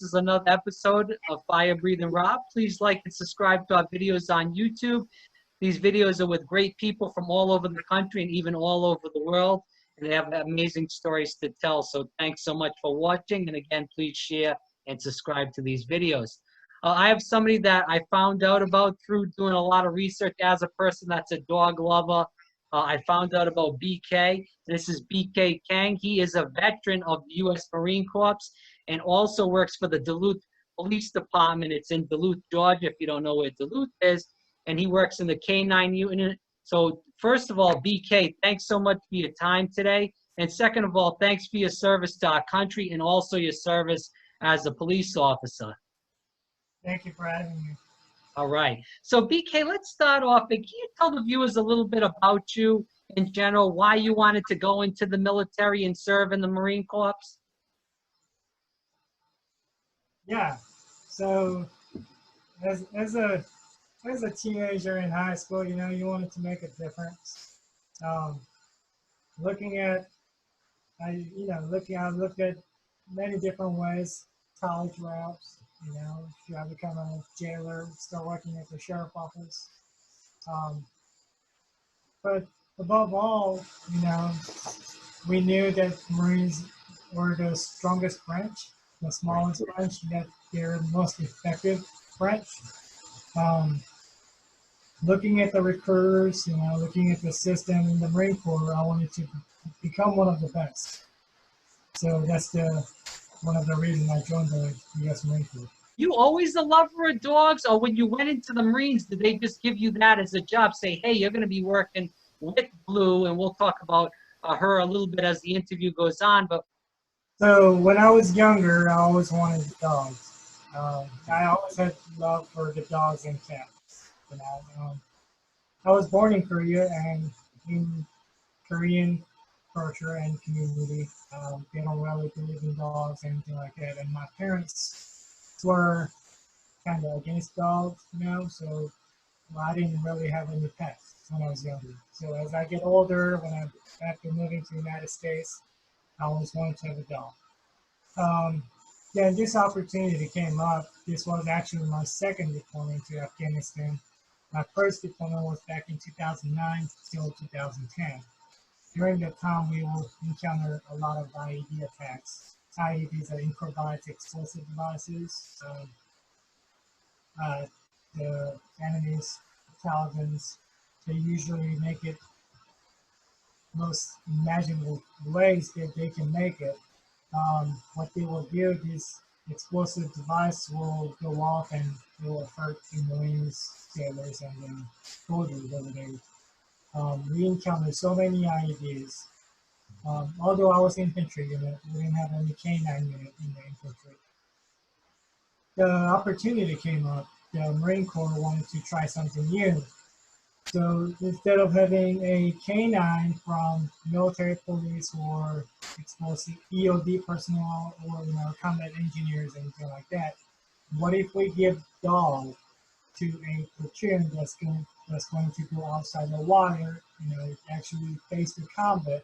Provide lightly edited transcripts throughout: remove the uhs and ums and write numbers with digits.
This is another episode of Fire Breathing Rob. Please like and subscribe to our videos on YouTube. These videos are with great people from all over the country and even all over the world, and they have amazing stories to tell. So thanks so much for watching, and again, please share and subscribe to these videos. I have somebody that I found out about through doing a lot of research as a person that's a dog lover. I found out about BK. This is BK Kang. He is a veteran of the U.S. Marine Corps and also works for the Duluth Police Department. It's in Duluth, Georgia, if you don't know where Duluth is. And he works in the K-9 unit. So first of all, BK, thanks so much for your time today. And second of all, thanks for your service to our country and also your service as a police officer. Thank you for having me. All right. So BK, let's start off. Can you tell the viewers a little bit about you in general, why you wanted to go into the military and serve in the Marine Corps? Yeah. So as a teenager in high school, you know, you wanted to make a difference. Looking at, I looked at many different ways, college routes. You know, should I become a jailer, start working at the sheriff office? But above all, you know, we knew that Marines were the strongest branch, the smallest branch, that they're the most effective branch. Looking at the recruiters, you know, looking at the system in the Marine Corps, I wanted to become one of the best. So that's one of the reasons I joined the U.S. Marine Corps. You always a lover of dogs, or when you went into the Marines, did they just give you that as a job? Say, hey, you're going to be working with Blue, and we'll talk about her a little bit as the interview goes on. But so when I was younger, I always wanted dogs. I always had love for the dogs and cats. You know, I was born in Korea, and in Korean culture and community, they don't really believe in dogs or anything like that. And my parents were kind of against dogs, you know, so I didn't really have any pets when I was younger. So as I get older, after moving to the United States, I always wanted to have a dog. Then this opportunity came up. This was actually my second deployment to Afghanistan. My first deployment was back in 2009 till 2010. During that time, we will encounter a lot of IED attacks. IEDs are improvised explosive devices. The enemy's intelligence, they usually make it most imaginable ways that they can make it. What they will do, this explosive device will go off and it will hurt the Marines, sailors, and then soldiers over there. We encountered so many IEDs. Although I was infantry unit, we didn't have any K-9 unit in the infantry. The opportunity came up. The Marine Corps wanted to try something new. So instead of having a K-9 from military police or explosive EOD personnel or, you know, combat engineers, anything like that, what if we give dog to a platoon that's going to go outside the water, you know, actually face the combat?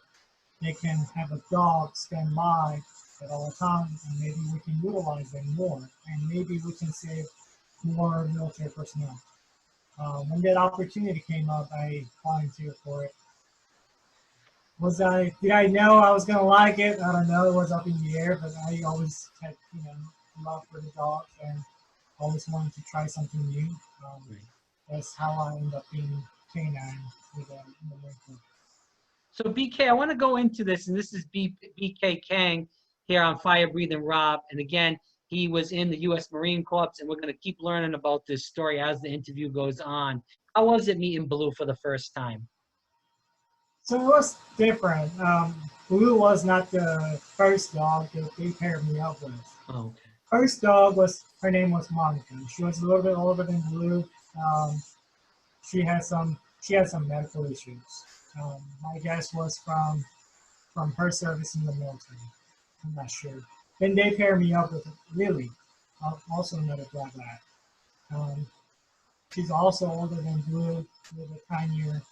They can have a dog stand by at all times, and maybe we can utilize them more, and maybe we can save more military personnel. When that opportunity came up, I volunteered for it. Did I know I was gonna like it? I don't know. It was up in the air, but I always had, you know, love for the dogs and always wanted to try something new. That's how I ended up being K-9 with the Marine Corps. so BK, I want to go into this, and this is BK Kang here on Fire Breathing Rob. And again, he was in the U.S. Marine Corps, and we're going to keep learning about this story as the interview goes on. How was it meeting Blue for the first time? So it was different. Blue was not the first dog that they paired me up with. Oh, okay. First dog her name was Monica. She was a little bit older than Blue. She had some medical issues. My guess was from her service in the military. I'm not sure. Then they paired me up with Lily, also another black lab. She's also older than Blue, with a tinier.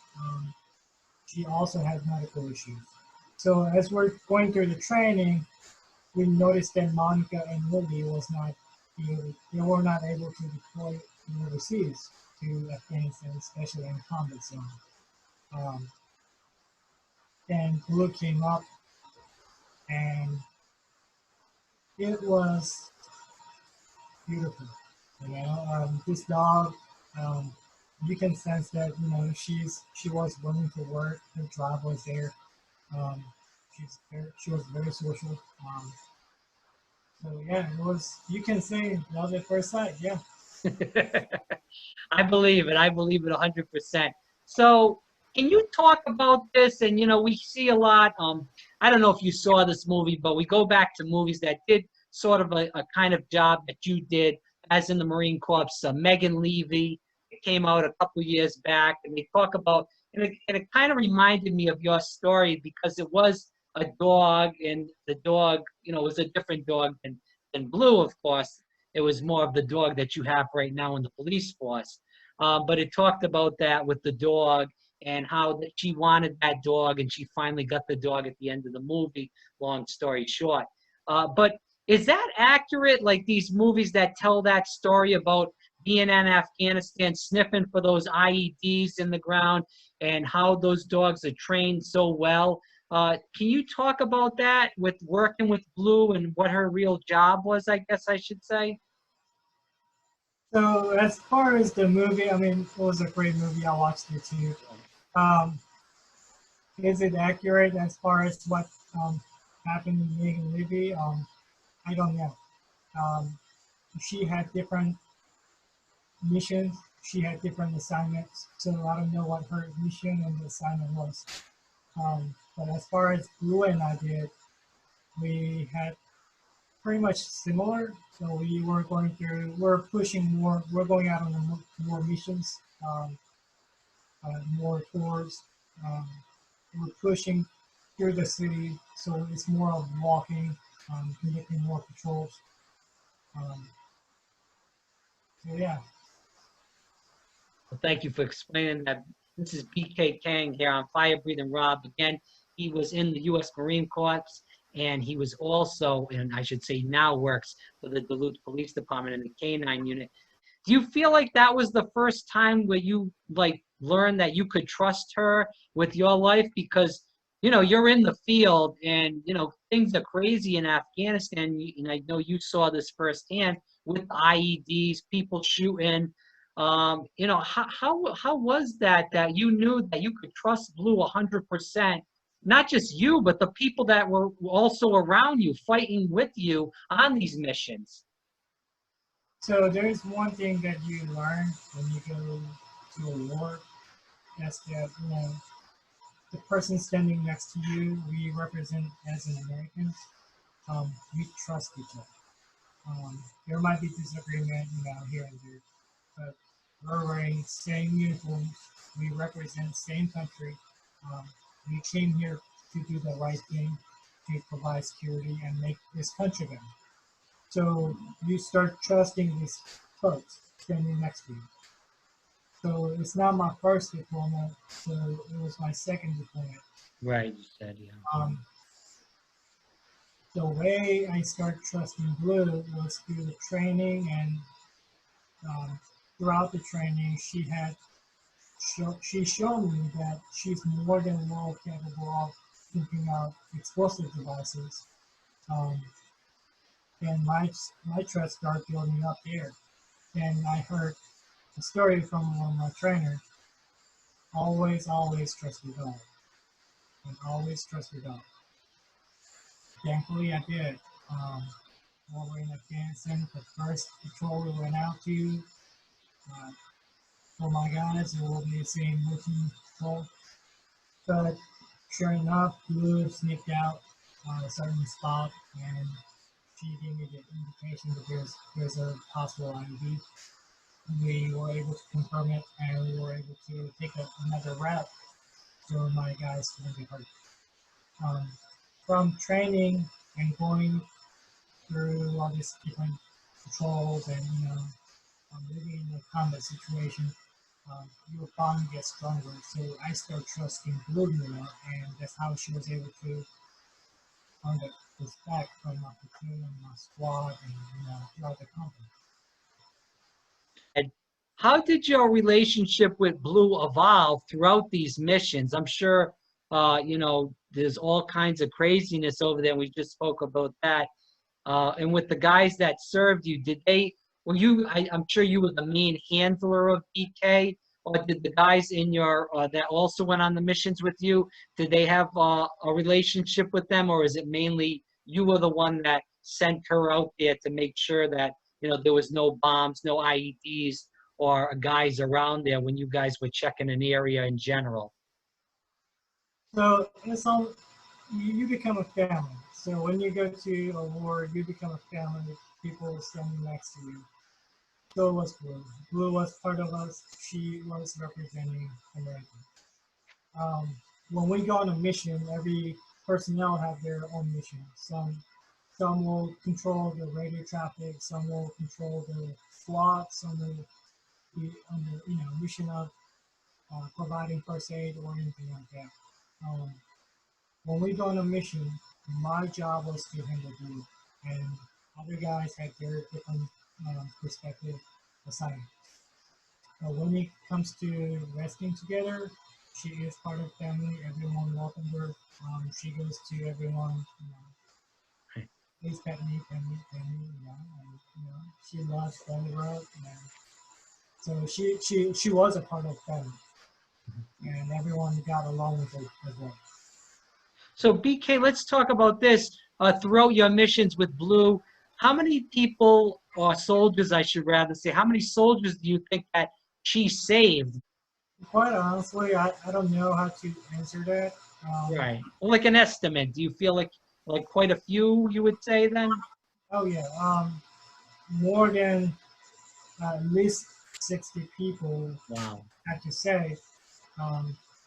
She also has medical issues. So as we're going through the training, we noticed that Monica and Lily they were not able to deploy overseas to Afghanistan, especially in combat zone. Um, and Blue came up, and it was beautiful. This dog, um, you can sense that she was willing to work. Her drive was there. Um, she was very social. So yeah, it was. You can say love at first sight. Yeah. I believe it. I believe it 100%. So, can you talk about this? And we see a lot. I don't know if you saw this movie, but we go back to movies that did sort of a kind of job that you did, as in the Marine Corps. Megan Levy, it came out a couple years back, and they talk about, and it kind of reminded me of your story because it was a dog, and the dog, was a different dog than Blue, of course. It was more of the dog that you have right now in the police force. But it talked about that with the dog and how that she wanted that dog, and she finally got the dog at the end of the movie, long story short. But is that accurate, like these movies that tell that story about being in Afghanistan, sniffing for those IEDs in the ground, and how those dogs are trained so well? Can you talk about that with working with Blue and what her real job was, I guess I should say? So as far as the movie, I mean, it was a great movie. I watched it too. Um, is it accurate as far as what happened in Megan Levy? I don't know. Um, she had different missions. She had different assignments. So I don't know what her mission and the assignment was. But as far as Blue and I did, we had pretty much similar. So we're pushing more, we're going out on more missions, more tours. Um, we're pushing through the city, so it's more of walking, conducting more patrols. Um, so yeah. Well, thank you for explaining that. This is BK Kang here on Fire Breathing Rob. Again, he was in the U.S. Marine Corps, and he was also, and I should say now works for the Duluth Police Department in the K-9 unit. Do you feel like that was the first time where you learned that you could trust her with your life? Because you're in the field, and things are crazy in Afghanistan, and I know you saw this firsthand with IEDs, people shooting. How was that you knew that you could trust Blue 100%? Not just you, but the people that were also around you, fighting with you on these missions. So there's one thing that you learn when you go to a war. That's that the person standing next to you, we represent as an American. We trust each other. There might be disagreement, here and there, but we're wearing same uniforms. We represent same country. Um, we came here to do the right thing, to provide security and make this country better. So you start trusting these folks standing next to you. So it's not my first deployment, so it was my second deployment. Right, you said, yeah. The way I started trusting Blue was through the training, and throughout the training, she showed me that she's more than well capable of thinking out explosive devices. Um, and my trust started building up there. And I heard a story from one of my trainers: always trust your dog, and always trust your dog. Thankfully, I did. While we're in Afghanistan, the first patrol we went out to, uh, for my guys, it will be the same routine patrol. But sure enough, Blue sneaked out on a certain spot, and she gave me the indication that there's a possible IED. We were able to confirm it, and we were able to take another route so my guys couldn't get hurt. From training and going through all these different patrols and living in a combat situation, your bond gets stronger. So I start trusting Blue more, and that's how she was able to respect from our platoon and our squad and throughout the company. And how did your relationship with Blue evolve throughout these missions? I'm sure, there's all kinds of craziness over there. We just spoke about that. And with the guys that served you, I'm sure you were the main handler of BK, or did the guys in your, that also went on the missions with you, did they have a relationship with them, or is it mainly you were the one that sent her out there to make sure that, there was no bombs, no IEDs, or guys around there when you guys were checking an area in general? So it's all you become a family. So when you go to a war, you become a family with people standing next to you. So was Blue. Blue was part of us. She was representing America. When we go on a mission, every personnel have their own mission. Some will control the radio traffic. Some will control the SWAT. Some will be on the mission of providing first aid or anything like that. When we go on a mission, my job was to handle Blue, and other guys had their different perspective assignment. So when it comes to resting together, she is part of family. Everyone welcomed her. She goes to everyone, please pet me, and she loves family road, and so she was a part of family, and everyone got along with her as well. So BK, let's talk about this. Throughout your missions with Blue, how many people, or soldiers I should rather say, how many soldiers do you think that she saved? Quite honestly, I don't know how to answer that. Right. Well, like an estimate. Do you feel like quite a few, you would say then? Oh yeah, more than at least 60 people, Wow. I have to say,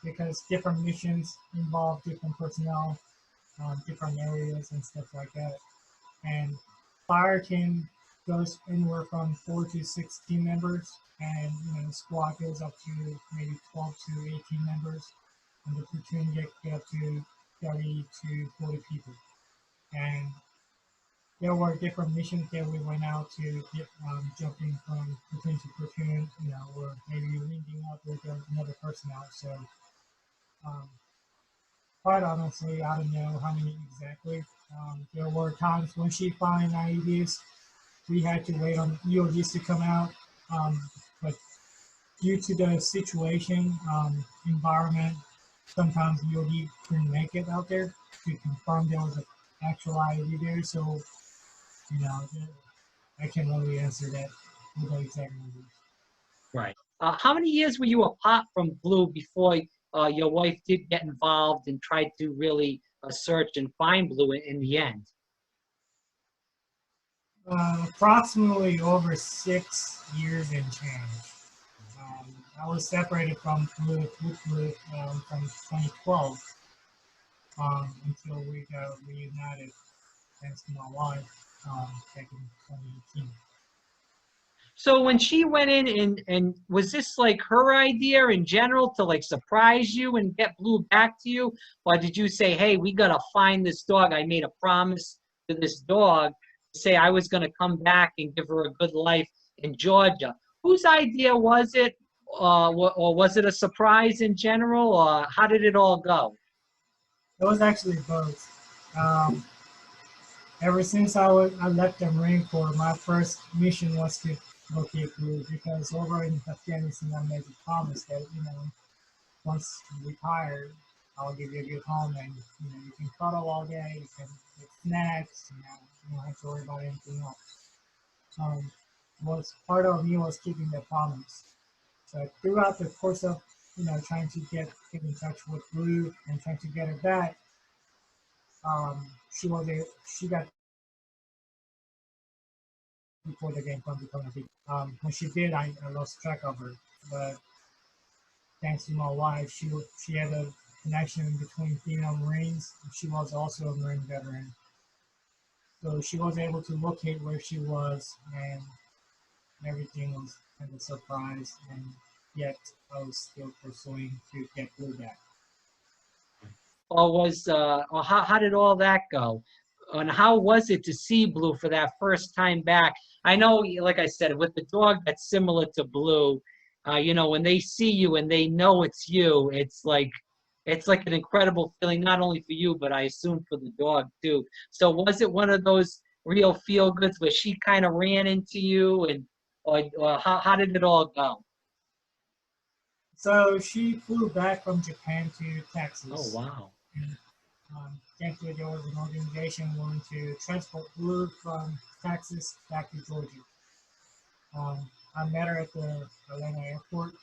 because different missions involve different personnel, different areas and stuff like that. And fire team goes anywhere from 4 to 16 members, and the squad goes up to maybe 12 to 18 members, and the platoon get up to 30 to 40 people. And there were different missions that we went out to get, jumping from platoon to platoon, or maybe linking up with another personnel. So, um, quite honestly, I don't know how many exactly. There were times when she found IEDs, we had to wait on EODs to come out, but due to the situation, environment, sometimes EOD couldn't make it out there to confirm there was an actual IED there. So, you know, I can't really answer that with the exact numbers. Right. How many years were you apart from Blue before your wife did get involved and tried to really search and find Blue in the end? Approximately over 6 years and change. I was separated from Blue from 2012 until we got reunited, thanks to my wife, back in 2018. So when she went in and was this like her idea in general to like surprise you and get Blue back to you? Or did you say, hey, we gotta find this dog. I made a promise to this dog to say I was gonna come back and give her a good life in Georgia. Whose idea was it? Or was it a surprise in general? Or how did it all go? It was actually both. Um, Ever since I left the Marine Corps, my first mission was to locate Blue, because over in Afghanistan I made a promise that, once you retire, I'll give you a good home, and you can cuddle all day, you can get snacks, you don't have to worry about anything else. Was part of me was keeping that promise. So throughout the course of trying to get in touch with Blue and trying to get her back, she got before the game from becoming a big. When she did, I lost track of her. But thanks to my wife, she had a connection between female Marines. She was also a Marine veteran, so she was able to locate where she was, and everything was kind of a surprise. And yet, I was still pursuing to get Blue back. Or was or how did all that go? and how was it to see Blue for that first time back? I know, like I said, with the dog that's similar to Blue, you know, when they see you and they know it's you, it's like an incredible feeling, not only for you, but I assume for the dog too. So was it one of those real feel goods where she kind of ran into you, and or how did it all go? So she flew back from Japan to Oh, Texas. wow. And, thankfully, there was an organization willing to transport Blue from Texas back to Georgia. I met her at the Atlanta airport.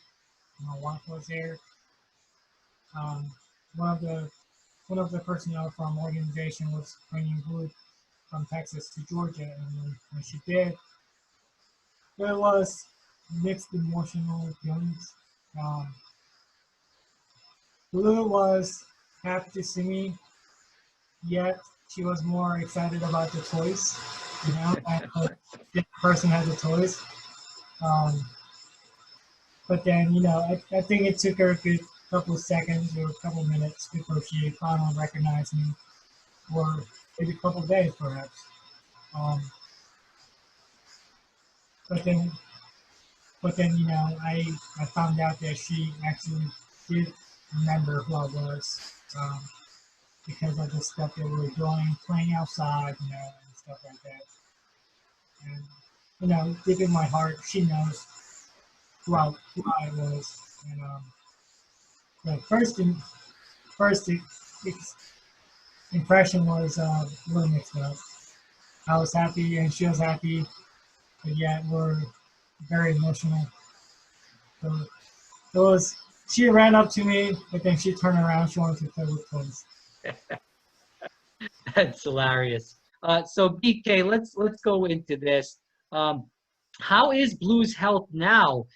My wife was there. Um, one of the personnel from the organization was bringing Blue from Texas to Georgia, and when she did, there was mixed emotional feelings. Um, Blue was happy to see me, yet she was more excited about the toys, you know, and the person had the toys. Um, but then, you know, I think it took her a good couple of seconds or a couple of minutes before she finally recognized me, or maybe a couple of days perhaps. Um, but then, you know, I found out that she actually did remember who I was, because of the stuff that we were doing, playing outside, you know, and stuff like that. And, you know, deep in my heart, she knows who I was. And the first impression was a little mixed up. I was happy and she was happy, but yet we're very emotional. So it was, she ran up to me, but then she turned around, she wanted to play with toys. That's hilarious. So BK, let's go into this. Um, how is Blue's health now?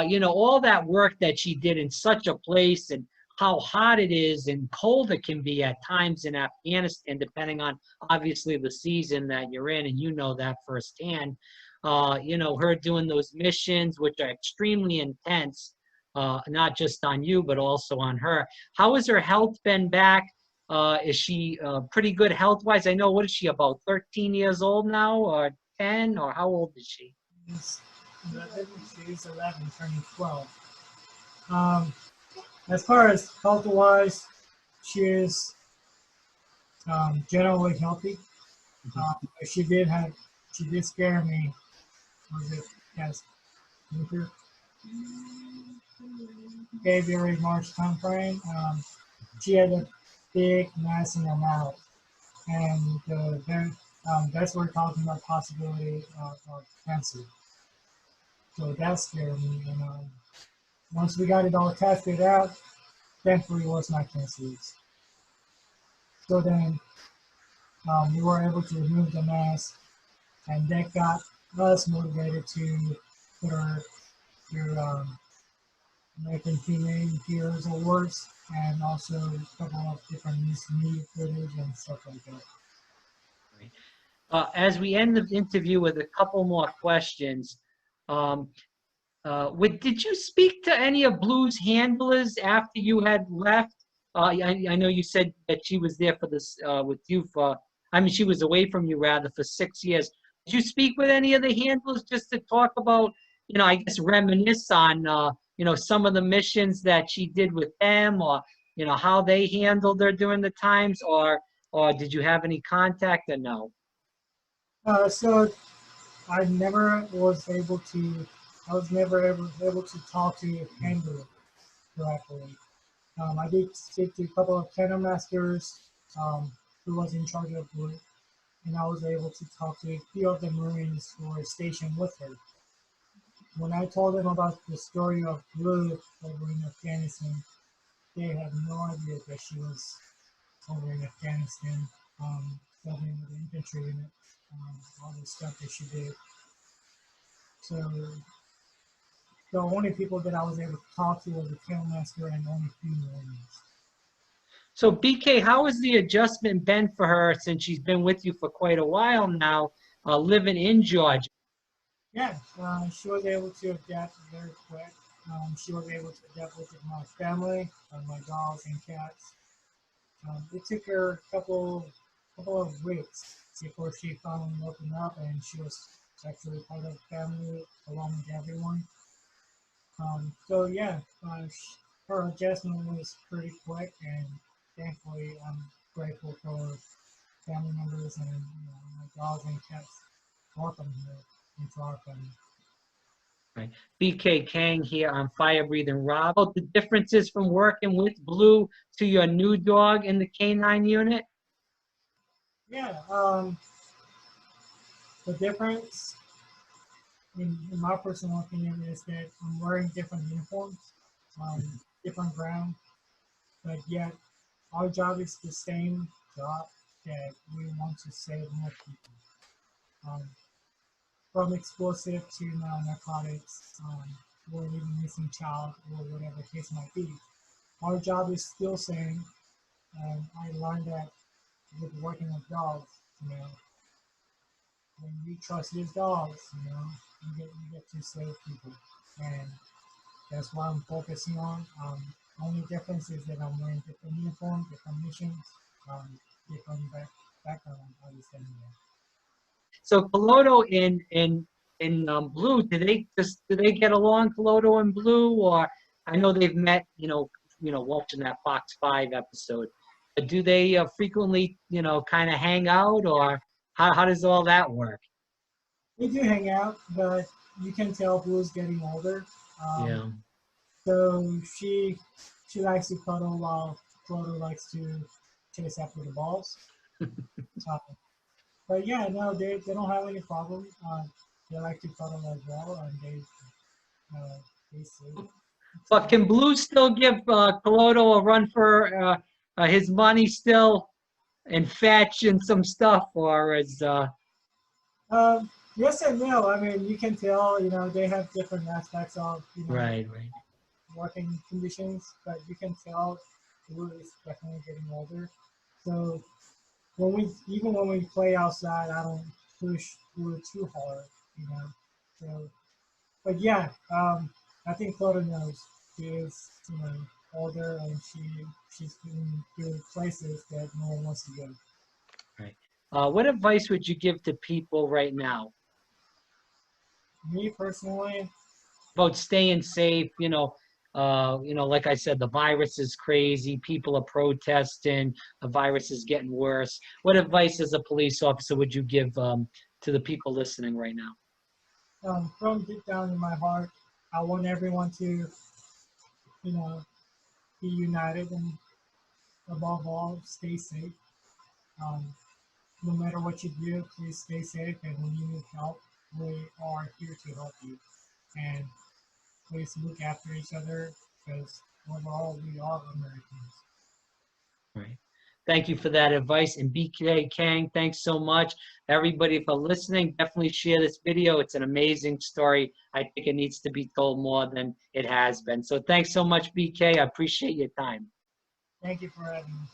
You know, all that work that she did in such a place, and how hot it is and cold it can be at times in Afghanistan, depending on obviously the season that you're in, and you know that firsthand. You know, her doing those missions, which are extremely intense, not just on you, but also on her. How has her health been back? Is she pretty good health-wise? I know, what is she, about 13 years old now, or 10, or how old is she? She's 11, she's 11, turning 12. Um, as far as health-wise, she is generally healthy. But she did scare me. Was it yes, winter, February, March timeframe? She had a big mass in her mouth, and then that's where we're talking about possibility of cancer. So that scared me. And once we got it all tested out, thankfully it was not cancerous. So then we were able to remove the mass, and that got us motivated to put her through American Humane Heroes Awards, and also a couple of different media footage and stuff like that. As we end the interview with a couple more questions, um, did you speak to any of Blue's handlers after you had left? I know you said that she was there for this with you for, I mean, she was away from you rather for 6 years. Did you speak with any of the handlers just to talk about, you know, I guess reminisce on, you know, some of the missions that she did with them, or, you know, how they handled her during the times, or did you have any contact, or no? So I never was able to. I was never able to talk to handler directly. I did speak to a couple of kennel masters who was in charge of Blue, and I was able to talk to a few of the Marines who were stationed with her. When I told them about the story of Blue over in Afghanistan, they had no idea that she was over in Afghanistan, studying with the infantry unit, all the stuff that she did. So the only people that I was able to talk to was the kennel master and only few Marines. So BK, how has the adjustment been for her since she's been with you for quite a while now, living in Georgia? Yeah, she was able to adapt very quick. She was able to adapt with my family, my dogs and cats. It took her a couple of weeks before she finally opened up, and she was actually part of the family along with everyone. So yeah, her adjustment was pretty quick, and thankfully I'm grateful for family members and my dogs and cats welcome her into our family. Right. BK Kang here on Fire Breathing Rob. About the differences from working with Blue to your new dog in the K-9 unit? Yeah, the difference in my personal opinion is that I'm wearing different uniforms, different ground, but yet our job is the same job, that we want to save more people. Um, from explosive to narcotics, or even missing child, or whatever the case might be. Our job is still same, and I learned that with working with dogs, when you trust these dogs, you get to save people, and that's what I'm focusing on. Only difference is that I'm wearing different uniforms, different missions, different background, understanding that. So Piloto and Blue, do they get along, Piloto and Blue, or I know they've met, watching that Fox 5 episode. But do they frequently, kind of hang out, or how does all that work? We do hang out, but you can tell Blue's getting older. Yeah. So she likes to cuddle while Clodo likes to chase after the balls. Uh, but yeah, no, they don't have any problem. They like to cuddle as well, and they sleep. But can Blue still give Piloto a run for his money still and fetch and some stuff, or is Yes and no. I mean, you can tell, they have different aspects of, right. working conditions, but you can tell Blue is definitely getting older. So even when we play outside, I don't push Blue too hard, you know. So, but yeah, I think Cloda knows she is, older, and she's been through places that no one wants to go. Right. What advice would you give to people right now Me personally, about staying safe? Like I said, the virus is crazy. People are protesting. The virus is getting worse. What advice as a police officer would you give to the people listening right now? from deep down in my heart, I want everyone to, you know, be united, and above all, stay safe. Um, no matter what you do, please stay safe. And when you need help, we are here to help you. And please look after each other, because overall, we are Americans. Right. Thank you for that advice. And BK Kang, thanks so much. Everybody for listening, definitely share this video. It's an amazing story. I think it needs to be told more than it has been. So thanks so much, BK. I appreciate your time. Thank you for having me.